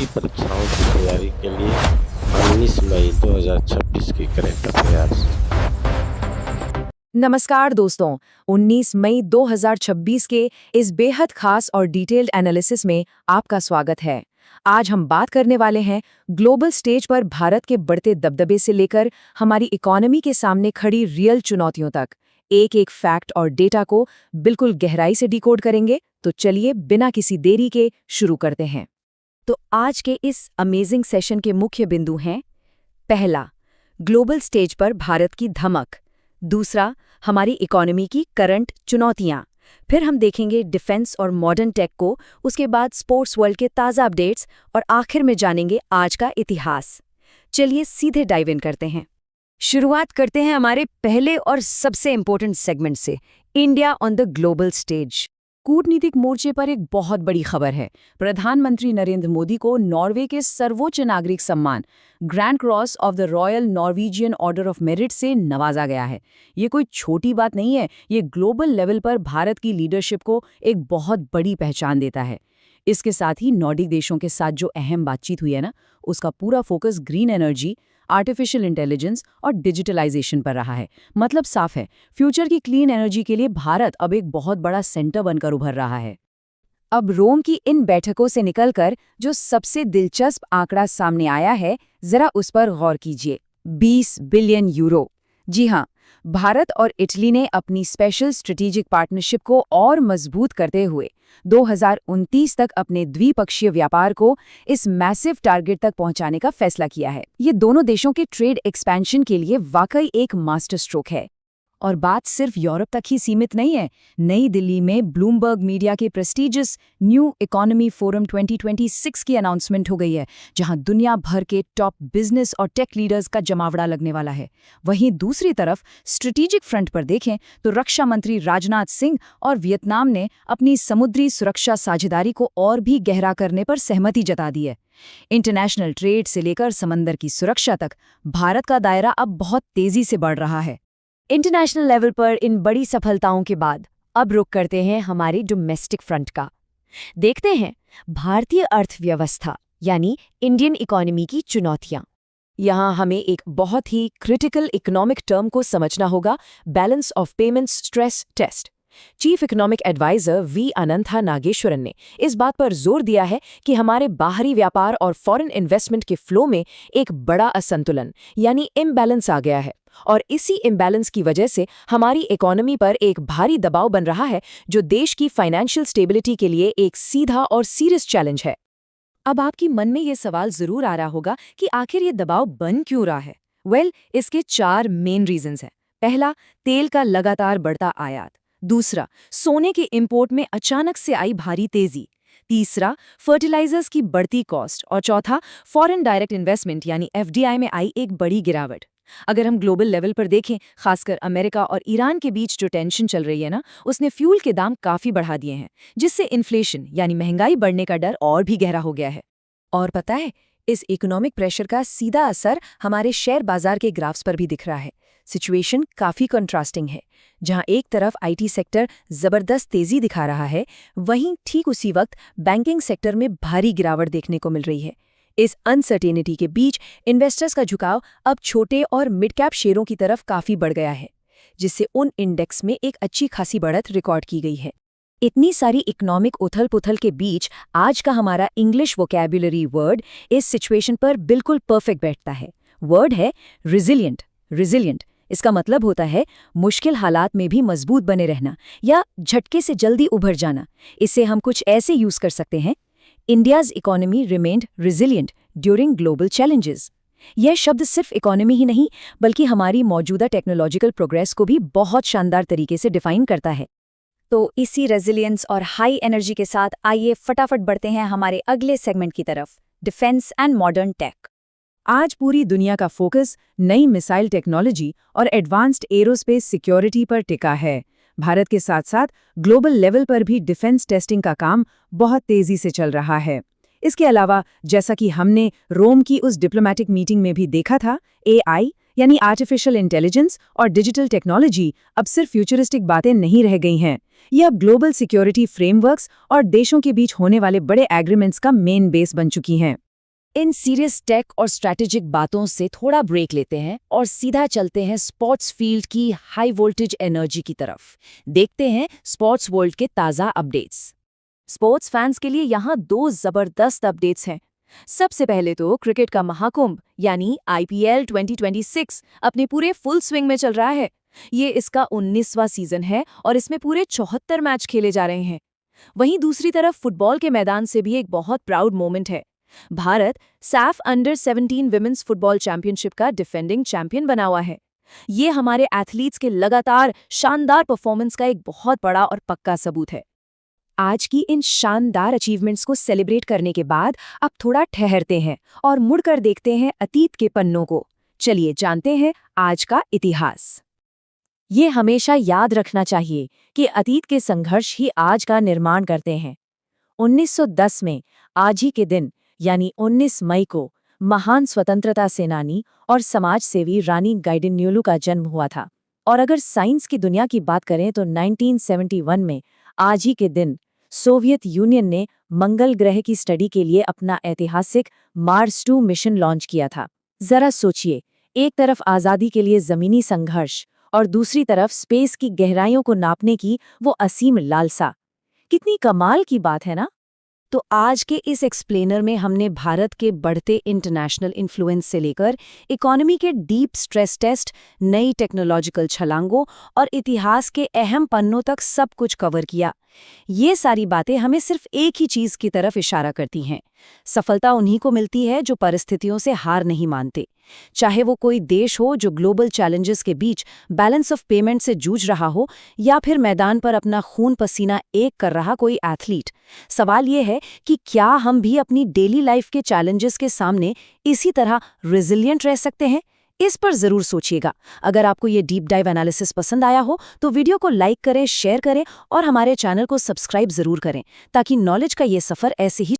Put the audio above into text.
की परीक्षाओं की तैयारी के लिए 19 मई 2026 की करें प्रयास। नमस्कार दोस्तों, 19 मई 2026 के इस बेहद खास और डिटेल्ड एनालिसिस में आपका स्वागत है। आज हम बात करने वाले हैं ग्लोबल स्टेज पर भारत के बढ़ते दबदबे से लेकर हमारी इकोनॉमी के सामने खड़ी रियल चुनौतियों तक। एक एक फैक्ट और डेटा को बिल्कुल गहराई से डिकोड करेंगे, तो चलिए बिना किसी देरी के शुरू करते हैं। तो आज के इस अमेजिंग सेशन के मुख्य बिंदु हैं: पहला, ग्लोबल स्टेज पर भारत की धमक। दूसरा, हमारी इकोनॉमी की करंट चुनौतियां। फिर हम देखेंगे डिफेंस और मॉडर्न टेक को, उसके बाद स्पोर्ट्स वर्ल्ड के ताज़ा अपडेट्स और आखिर में जानेंगे आज का इतिहास। चलिए सीधे डाइव इन करते हैं। शुरुआत करते हैं हमारे पहले और सबसे इम्पोर्टेंट सेगमेंट से, India on the global stage. कूटनीतिक मोर्चे पर एक बहुत बड़ी खबर है। प्रधानमंत्री नरेंद्र मोदी को नॉर्वे के सर्वोच्च नागरिक सम्मान grand cross of the royal Norwegian order of merit से नवाजा गया है। ये कोई छोटी बात नहीं है, ये ग्लोबल लेवल पर भारत की लीडरशिप को एक बहुत बड़ी पहचान देता है। इसके साथ ही नॉर्डिक देशों के साथ जो अहम बातचीत हुई है ना, उसका पूरा focus green energy, artificial intelligence और डिजिटलाइजेशन पर रहा है। मतलब साफ है, फ्यूचर की क्लीन एनर्जी के लिए भारत अब एक बहुत बड़ा सेंटर बनकर उभर रहा है। अब रोम की इन बैठकों से निकलकर जो सबसे दिलचस्प आंकड़ा सामने आया है, जरा उस पर गौर कीजिए। 20 बिलियन यूरो। जी हाँ, भारत और इटली ने अपनी स्पेशल स्ट्रेटेजिक पार्टनरशिप को और मजबूत करते हुए 2029 तक अपने द्विपक्षीय व्यापार को इस मैसिव टारगेट तक पहुंचाने का फैसला किया है। ये दोनों देशों के ट्रेड एक्सपेंशन के लिए वाकई एक मास्टर स्ट्रोक है। और बात सिर्फ यूरोप तक ही सीमित नहीं है। नई दिल्ली में ब्लूमबर्ग मीडिया के प्रेस्टीजियस न्यू इकोनॉमी फोरम 2026 की अनाउंसमेंट हो गई है, जहां दुनिया भर के टॉप बिजनेस और टेक लीडर्स का जमावड़ा लगने वाला है। वहीं दूसरी तरफ स्ट्रेटेजिक फ्रंट पर देखें तो रक्षा मंत्री राजनाथ सिंह और वियतनाम ने अपनी समुद्री सुरक्षा साझेदारी को और भी गहरा करने पर सहमति जता दी है। इंटरनेशनल ट्रेड से लेकर समंदर की सुरक्षा तक भारत का दायरा अब बहुत तेजी से बढ़ रहा है। इंटरनेशनल लेवल पर इन बड़ी सफलताओं के बाद अब रुख करते हैं हमारे डोमेस्टिक फ्रंट का। देखते हैं भारतीय अर्थव्यवस्था यानी इंडियन इकोनॉमी की चुनौतियां। यहाँ हमें एक बहुत ही क्रिटिकल इकोनॉमिक टर्म को समझना होगा, balance of payments stress test. Chief economic advisor V Anantha Nageswaran ने इस बात पर जोर दिया है कि हमारे बाहरी व्यापार और फॉरेन इन्वेस्टमेंट के फ्लो में एक बड़ा असंतुलन यानी इम्बैलेंस आ गया है, और इसी इम्बैलेंस की वजह से हमारी इकोनॉमी पर एक भारी दबाव बन रहा है, जो देश की फाइनेंशियल स्टेबिलिटी के लिए एक सीधा और सीरियस चैलेंज है। अब आपकी मन में ये सवाल जरूर आ रहा होगा कि आखिर ये दबाव बन क्यों रहा है। इसके 4 मेन रीजंस हैं। पहला, तेल का लगातार बढ़ता आयात। दूसरा, सोने के इंपोर्ट में अचानक से आई भारी तेजी। तीसरा, फर्टिलाइजर्स की बढ़ती कॉस्ट। और चौथा, फॉरेन डायरेक्ट इन्वेस्टमेंट यानी एफडीआई में आई एक बड़ी गिरावट। अगर हम ग्लोबल लेवल पर देखें, खासकर अमेरिका और ईरान के बीच जो टेंशन चल रही है ना, उसने फ्यूल के दाम काफी बढ़ा दिए हैं, जिससे इन्फ्लेशन यानी महंगाई बढ़ने का डर और भी गहरा हो गया है। और पता है, इस इकोनॉमिक प्रेशर का सीधा असर हमारे शेयर बाजार के ग्राफ्स पर भी दिख रहा है। सिचुएशन काफी कंट्रास्टिंग है। जहां एक तरफ आईटी सेक्टर जबरदस्त तेजी दिखा रहा है, वहीं ठीक उसी वक्त बैंकिंग सेक्टर में भारी गिरावट देखने को मिल रही है। इस अनसर्टेनिटी के बीच इन्वेस्टर्स का झुकाव अब छोटे और मिड कैप शेयरों की तरफ काफी बढ़ गया है, जिससे उन इंडेक्स में एक अच्छी खासी बढ़त रिकॉर्ड की गई है। इतनी सारी इकोनॉमिक उथल-पुथल के बीच आज का हमारा इंग्लिश वोकैबुलरी वर्ड इस सिचुएशन पर बिल्कुल परफेक्ट बैठता है। वर्ड है रिजिलियंट। रिजिलियंट इसका मतलब होता है मुश्किल हालात में भी मजबूत बने रहना या झटके से जल्दी उभर जाना। इसे हम कुछ ऐसे यूज कर सकते हैं: India's economy remained resilient during global challenges. यह शब्द सिर्फ इकोनॉमी ही नहीं, बल्कि हमारी मौजूदा टेक्नोलॉजिकल प्रोग्रेस को भी बहुत शानदार तरीके से डिफाइन करता है। तो इसी रेजिलियंस और हाई एनर्जी के साथ आइए फटाफट बढ़ते हैं हमारे अगले सेगमेंट की तरफ, डिफेंस एंड मॉडर्न टेक। आज पूरी दुनिया का फोकस नई मिसाइल टेक्नोलॉजी और एडवांस्ड एरोस्पेस सिक्योरिटी पर टिका है। भारत के साथ साथ ग्लोबल लेवल पर भी डिफेंस टेस्टिंग का काम बहुत तेजी से चल रहा है। इसके अलावा, जैसा कि हमने रोम की उस डिप्लोमैटिक मीटिंग में भी देखा था, एआई यानी आर्टिफिशियल इंटेलिजेंस और डिजिटल टेक्नोलॉजी अब सिर्फ फ्यूचरिस्टिक बातें नहीं रह गई हैं। ये अब ग्लोबल सिक्योरिटी फ्रेमवर्क्स और देशों के बीच होने वाले बड़े एग्रीमेंट्स का मेन बेस बन चुकी हैं। इन सीरियस टेक और स्ट्रैटेजिक बातों से थोड़ा ब्रेक लेते हैं और सीधा चलते हैं स्पोर्ट्स फील्ड की हाई वोल्टेज एनर्जी की तरफ। देखते हैं स्पोर्ट्स वर्ल्ड के ताज़ा अपडेट्स। स्पोर्ट्स फैंस के लिए यहाँ 2 जबरदस्त अपडेट्स हैं। सबसे पहले तो क्रिकेट का महाकुंभ यानी IPL 2026 अपने पूरे फुल स्विंग में चल रहा है। ये इसका 19वां सीजन है और इसमें पूरे 74 मैच खेले जा रहे हैं। वहीं दूसरी तरफ फुटबॉल के मैदान से भी एक बहुत प्राउड मोमेंट है। Bharat Saif under 17 women's football championship का डिफेंडिंग चैंपियन बना हुआ है। ये हमारे एथलीट्स के लगातार शानदार परफॉर्मेंस का एक बहुत बड़ा और पक्का सबूत है। आज की इन शानदार अचीवमेंट्स को सेलिब्रेट करने के बाद अब थोड़ा ठहरते हैं और मुड़कर देखते हैं अतीत के पन्नों को। चलिए जानते हैं आज का इतिहास। ये हमेशा याद रखना चाहिए कि अतीत के संघर्ष ही आज का निर्माण करते हैं। 1910 में आज ही के दिन यानी 19 मई को महान स्वतंत्रता सेनानी और समाज सेवी रानी गाइडिन्योलू का जन्म हुआ था। और अगर साइंस की दुनिया की बात करें तो 1971 में आज ही के दिन सोवियत यूनियन ने मंगल ग्रह की स्टडी के लिए अपना ऐतिहासिक मार्स 2 मिशन लॉन्च किया था। जरा सोचिए, एक तरफ आज़ादी के लिए ज़मीनी संघर्ष और दूसरी तरफ स्पेस की गहराइयों को नापने की वो असीम लालसा। कितनी कमाल की बात है ना? तो आज के इस एक्सप्लेनर में हमने भारत के बढ़ते इंटरनेशनल इन्फ्लुएंस से लेकर इकोनॉमी के डीप स्ट्रेस टेस्ट, नई टेक्नोलॉजिकल छलांगों और इतिहास के अहम पन्नों तक सब कुछ कवर किया। ये सारी बातें हमें सिर्फ एक ही चीज़ की तरफ इशारा करती हैं। सफलता उन्हीं को मिलती है जो परिस्थितियों से हार नहीं मानते। चाहे वो कोई देश हो जो ग्लोबल चैलेंजेस के बीच बैलेंस ऑफ पेमेंट से जूझ रहा हो, या फिर मैदान पर अपना खून पसीना एक कर रहा कोई एथलीट। सवाल ये है कि क्या हम भी अपनी डेली लाइफ के चैलेंजेस के सामने इसी तरह रिजिलियंट रह सकते हैं? इस पर जरूर सोचिएगा। अगर आपको ये डीप डाइव एनालिसिस पसंद आया हो तो वीडियो को लाइक करें, शेयर करें और हमारे चैनल को सब्सक्राइब जरूर करें, ताकि नॉलेज का ये सफर ऐसे ही